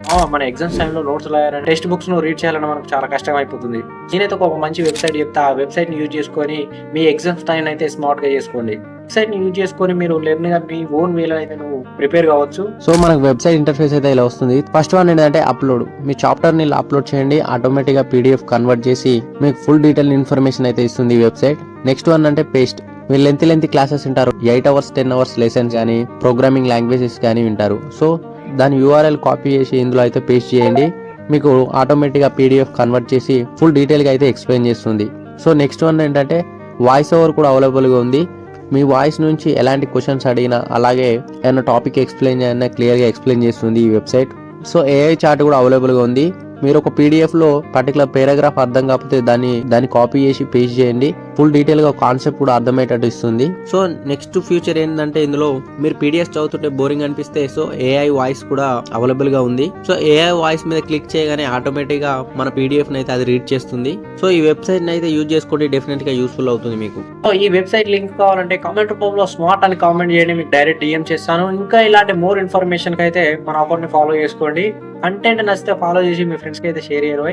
మన ఎగ్జామ్స్ టైంలో నోట్స్ రాయాలని, టెక్స్ట్ బుక్స్ ను రీడ్ చేయాలని మనకు చాలా కష్టం అయిపోతుంది. నేనైతే ఒక మంచి వెబ్సైట్ చెప్తా. ఆ వెబ్సైట్ ని యూజ్ చేసుకొని మీ ఎగ్జామ్స్ టైం అయితే స్మార్ట్ గా చేసుకోండి. వెబ్సైట్ ని యూజ్ చేసుకొని మీరు లెర్న్ గా మీ ఓన్ వేలో అయితే నువ్వు ప్రిపేర్ కావచ్చు. సో మనకు వెబ్సైట్ ఇంటర్ఫేస్ అయితే ఇలా వస్తుంది. ఫస్ట్ వన్ ఏంటంటే అప్లోడ్. మీ చాప్టర్ ని ఇలా అప్లోడ్ చేయండి, ఆటోమేటిక్ గా పీడిఎఫ్ కన్వర్ట్ చేసి మీకు ఫుల్ డీటెయిల్ ఇన్ఫర్మేషన్ అయితే ఇస్తుంది ఈ వెబ్సైట్. నెక్స్ట్ వన్ అంటే పేస్ట్. మీరు లెంత్ క్లాసెస్ వింటారు, 8 అవర్స్ 10 అవర్స్ లెసన్స్ కానీ ప్రోగ్రామింగ్ లాంగ్వేజెస్ కానీ వింటారు. సో దాని యూఆర్ఎల్ కాపీ చేసి ఇందులో అయితే పేస్ట్ చేయండి. మీకు ఆటోమేటిక్గా పీడిఎఫ్ కన్వర్ట్ చేసి ఫుల్ డీటెయిల్గా అయితే ఎక్స్ప్లెయిన్ చేస్తుంది. సో నెక్స్ట్ వన్ ఏంటంటే వాయిస్ ఓవర్ కూడా అవైలబుల్గా ఉంది. మీ వాయిస్ నుంచి ఎలాంటి క్వశ్చన్స్ అడిగినా, అలాగే ఏమైనా టాపిక్ ఎక్స్ప్లెయిన్ చేయాలన్నా క్లియర్గా ఎక్స్ప్లెయిన్ చేస్తుంది ఈ వెబ్సైట్. సో ఏఐ చార్ట్ కూడా అవైలబుల్గా ఉంది. మీరు ఒక పీడిఎఫ్లో పర్టికులర్ పారాగ్రాఫ్ అర్థం కాకపోతే దాన్ని కాపీ చేసి పేస్ట్ చేయండి. ఫుల్ డీటెయిల్గా కాన్సెప్ట్ కూడా అర్థమయ్యేటట్టు ఇస్తుంది. సో నెక్స్ట్ ఫ్యూచర్ ఏంటంటే ఇందులో మీరు పీడిఎఫ్ చదువుతుంటే బోరింగ్ అనిపిస్తే సో ఏఐ వాయిస్ కూడా అవైలబుల్గా ఉంది. సో ఏఐ వాయిస్ మీద క్లిక్ చేయగానే ఆటోమేటిక్గా మన పీడిఎఫ్ అయితే అది రీడ్ చేస్తుంది. సో ఈ వెబ్సైట్ అయితే యూజ్ చేసుకోండి, డెఫినెట్గా యూస్ఫుల్ అవుతుంది మీకు. సో ఈ వెబ్సైట్ లింక్ కావాలంటే కామెంట్ రూపంలో స్మార్ట్ అని కామెంట్ చేయండి, మీకు డైరెక్ట్ డిఎం చేస్తాను. ఇంకా ఇలాంటి మోర్ ఇన్ఫర్మేషన్ కి అయితే మన అకౌంట్ ని ఫాలో చేసుకోండి. కంటెంట్ నచ్చితే ఫాలో చేసి మీ ఫ్రెండ్స్ కి అయితే షేర్ చేయరు.